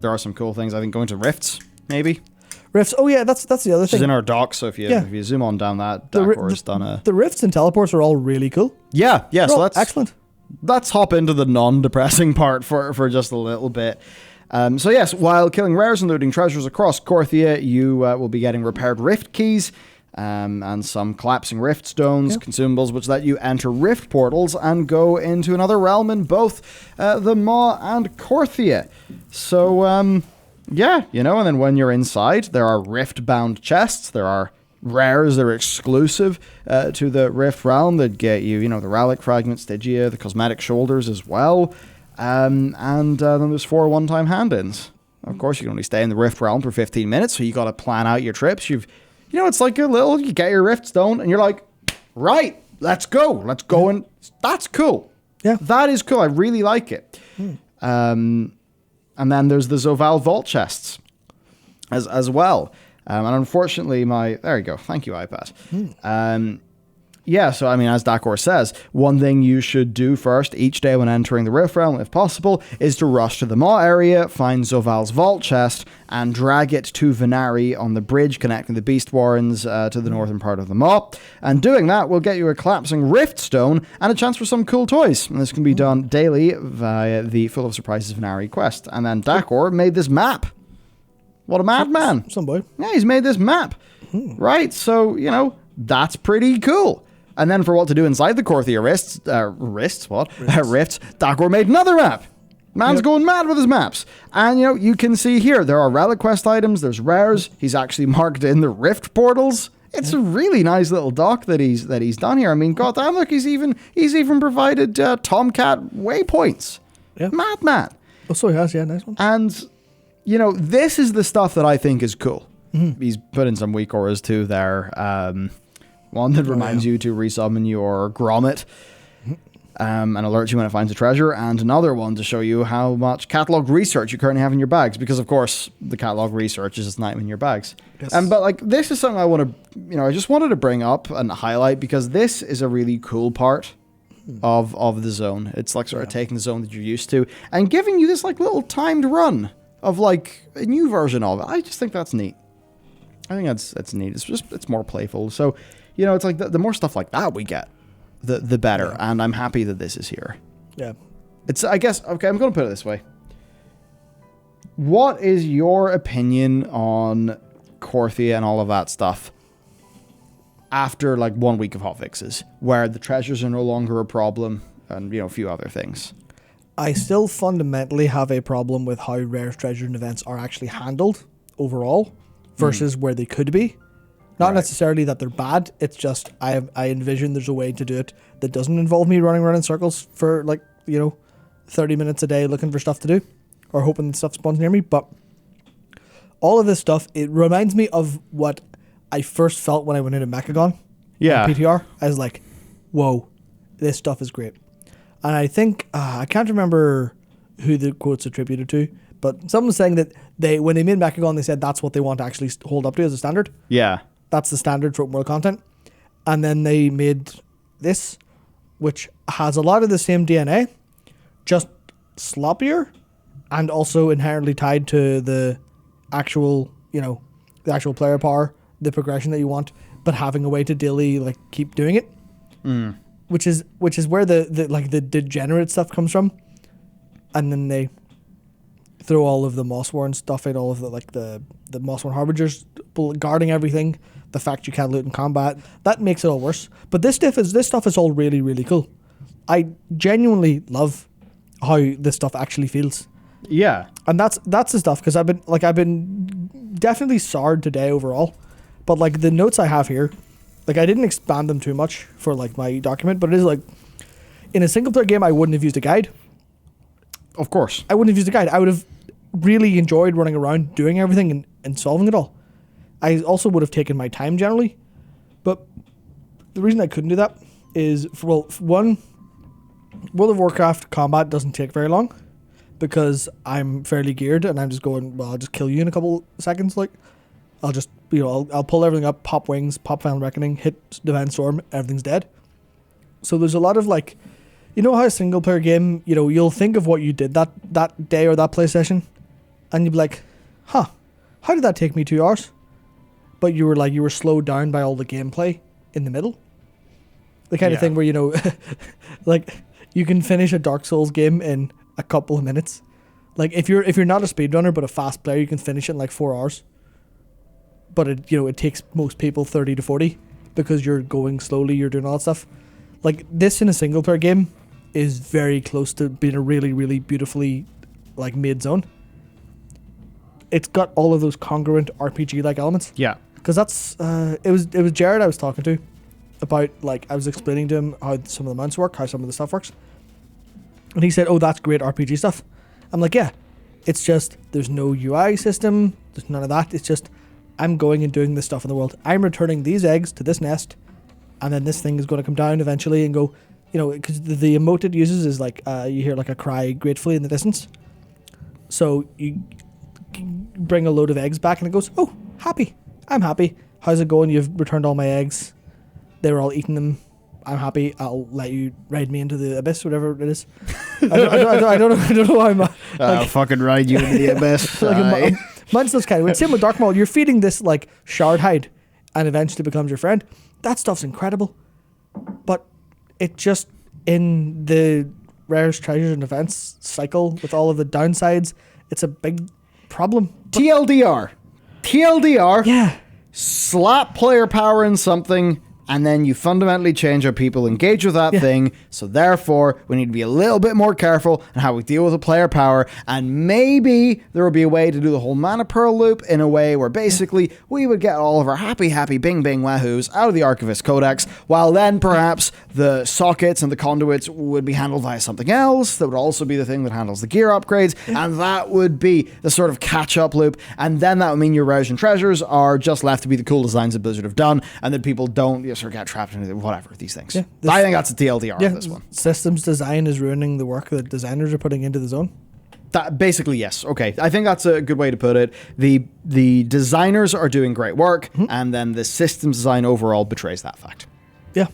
there are some cool things. I think going to Rifts, maybe. Rifts. Oh yeah, that's the other thing. She's in our dock, so if you zoom on down that, Dakor's done a... The Rifts and teleports are all really cool. Yeah, so that's... Excellent. Let's hop into the non-depressing part for just a little bit. So yes, while killing rares and looting treasures across Korthia, you will be getting repaired rift keys and some collapsing rift stones, consumables, which let you enter rift portals and go into another realm in both the Maw and Korthia. So... yeah, and then when you're inside, there are rift-bound chests. There are rares that are exclusive to the Rift realm that get you, the Relic Fragment, Stygia, the Cosmetic Shoulders as well. And then there's 4 one-time hand-ins. Of course, you can only stay in the Rift realm for 15 minutes, so you got to plan out your trips. It's like you get your Rift Stone, and you're like, right, let's go, and that's cool. Yeah. That is cool. I really like it. And then there's the Zovaal vault chests as well. And unfortunately, there you go. Thank you, iPad. So, as Dakor says, one thing you should do first each day when entering the Rift Realm, if possible, is to rush to the Maw area, find Zovaal's vault chest, and drag it to Venari on the bridge connecting the Beast Warrens to the northern part of the Maw. And doing that will get you a collapsing Rift Stone and a chance for some cool toys. And this can be done daily via the Full of Surprises Venari quest. And then Dakor made this map. What a madman. Some boy. Yeah, he's made this map. Right, so, that's pretty cool. And then for what to do inside the Korthia Rifts, Dakor made another map. Man's going mad with his maps. And, you can see here, there are relic quest items, there's rares. He's actually marked in the rift portals. It's a really nice little dock that he's done here. Goddamn, look, he's even provided Tomcat waypoints. Yeah. Madman. Oh, so he has, nice one. And, this is the stuff that I think is cool. He's put in some weak auras too there. One that reminds you to resummon your Grommet and alerts you when it finds a treasure, and another one to show you how much catalog research you currently have in your bags, because of course the catalog research is just not in your bags. Yes. But this is something I want to, I just wanted to bring up and highlight, because this is a really cool part of the zone. It's like sort of taking the zone that you're used to and giving you this little timed run of a new version of it. I just think that's neat. I think that's neat. It's more playful. So, it's like the more stuff like that we get, the better. Yeah. And I'm happy that this is here. Yeah. It's, I guess, okay, I'm going to put it this way. What is your opinion on Korthia and all of that stuff after 1 week of hotfixes, where the treasures are no longer a problem and, a few other things? I still fundamentally have a problem with how rare treasures and events are actually handled overall versus where they could be. Not necessarily that they're bad, it's just I envision there's a way to do it that doesn't involve me running around in circles for 30 minutes a day looking for stuff to do or hoping that stuff spawns near me. But all of this stuff, it reminds me of what I first felt when I went into Mechagon. Yeah. PTR. I was like, whoa, this stuff is great. And I think, I can't remember who the quote's attributed to, but someone was saying that when they made Mechagon, they said that's what they want to actually hold up to as a standard. Yeah. That's the standard for open world content. And then they made this, which has a lot of the same DNA, just sloppier and also inherently tied to the actual, the actual player power, the progression that you want, but having a way to daily keep doing it. Which is where the degenerate stuff comes from. And then they throw all of the Mossworn stuff in, all of the Mossworn Harbingers guarding everything. The fact you can't loot in combat, that makes it all worse. But this stuff is all really, really cool. I genuinely love how this stuff actually feels. Yeah. And that's the stuff, because I've been definitely soured today overall. But the notes I have here, I didn't expand them too much for my document, but it is in a single player game I wouldn't have used a guide. Of course. I wouldn't have used a guide. I would have really enjoyed running around doing everything and solving it all. I also would have taken my time generally, but the reason I couldn't do that is, one, World of Warcraft combat doesn't take very long because I'm fairly geared and I'm just going, well, I'll just kill you in a couple seconds. I'll just, I'll pull everything up, pop wings, pop Final Reckoning, hit Divine Storm, everything's dead. So there's a lot of how a single player game, you'll think of what you did that day or that play session, and you'd be like, huh, how did that take me 2 hours? But you were slowed down by all the gameplay in the middle. The kind of thing where, you know, like you can finish a Dark Souls game in a couple of minutes. Like if you're not a speedrunner but a fast player, you can finish it in like 4 hours. But it takes most people 30 to 40 because you're going slowly, you're doing all that stuff. Like this in a single player game is very close to being a really, really beautifully like made zone. It's got all of those congruent RPG like elements. Yeah. Because that's it was Jared I was talking to about, like, I was explaining to him how some of the mounts work, how some of the stuff works. And he said, oh, that's great RPG stuff. I'm like, yeah, it's just there's no UI system, there's none of that. It's just I'm going and doing this stuff in the world. I'm returning these eggs to this nest, and then this thing is going to come down eventually and go, you know, because the emote it uses is like you hear like a cry gratefully in the distance. So you bring a load of eggs back and it goes, oh, happy. I'm happy. How's it going? You've returned all my eggs. They were all eating them. I'm happy. I'll let you ride me into the abyss, whatever it is. I don't know how I'm. I'll fucking ride you into the abyss. Mine's those kind of weird. Same with Dark Maul. You're feeding this like shard hide, and eventually becomes your friend. That stuff's incredible, but it just in the rares, treasures, and events cycle with all of the downsides, it's a big problem. TLDR. Yeah. Slap player power in something, and then you fundamentally change how people engage with that thing. So therefore, we need to be a little bit more careful in how we deal with the player power. And maybe there will be a way to do the whole mana pearl loop in a way where basically we would get all of our happy bing bing wahoos out of the Archivist Codex, while then perhaps the sockets and the conduits would be handled via something else that would also be the thing that handles the gear upgrades. And that would be the sort of catch-up loop. And then that would mean your rares and treasures are just left to be the cool designs that Blizzard have done, and that people don't sort of get trapped into whatever these things. I think that's a TLDR on this one. Systems design is ruining the work that designers are putting into the zone. That basically, yes. Okay, I think that's a good way to put it. The designers are doing great work, and then the systems design overall betrays that fact. Yeah.